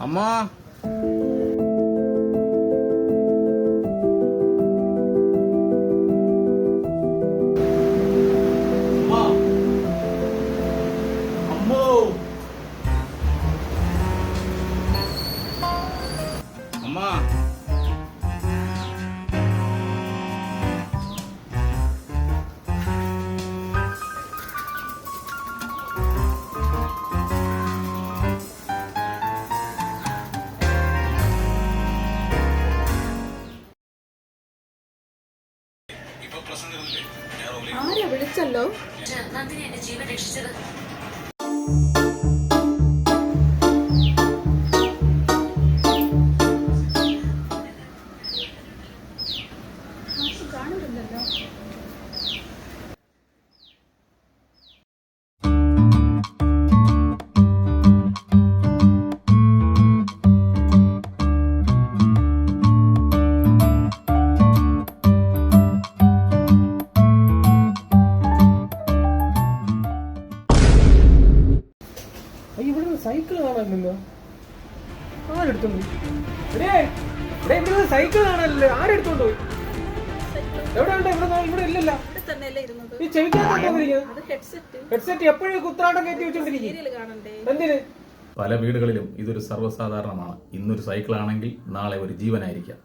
അമ്മ ആരാ വിളിച്ചല്ലോ? നന്ദിനി എന്റെ ജീവൻ രക്ഷിച്ചത്. കാണുന്നില്ലല്ലോ. ഇവിടെ സൈക്കിൾ കാണാനില്ലല്ലോ. ആരെടുത്തോണ്ട് ഇവിടെ സൈക്കിൾ കാണാനില്ലല്ലോ. ആരെടുത്തോണ്ട് പോയി? എവിടെ ഉണ്ട്? ഇവിടെ ഇല്ലല്ലോ. ഈ ചെവിക്കകത്ത് ഹെഡ്സെറ്റ് എപ്പോഴും കുത്രാട്ടം കയറ്റി വെച്ചോണ്ടിരിക്കും. എന്തിന്? പല വീടുകളിലും ഇതൊരു സർവ്വസാധാരണമാണ്. ഇന്നൊരു സൈക്കിളാണെങ്കിൽ നാളെ ഒരു ജീവനായിരിക്കാം.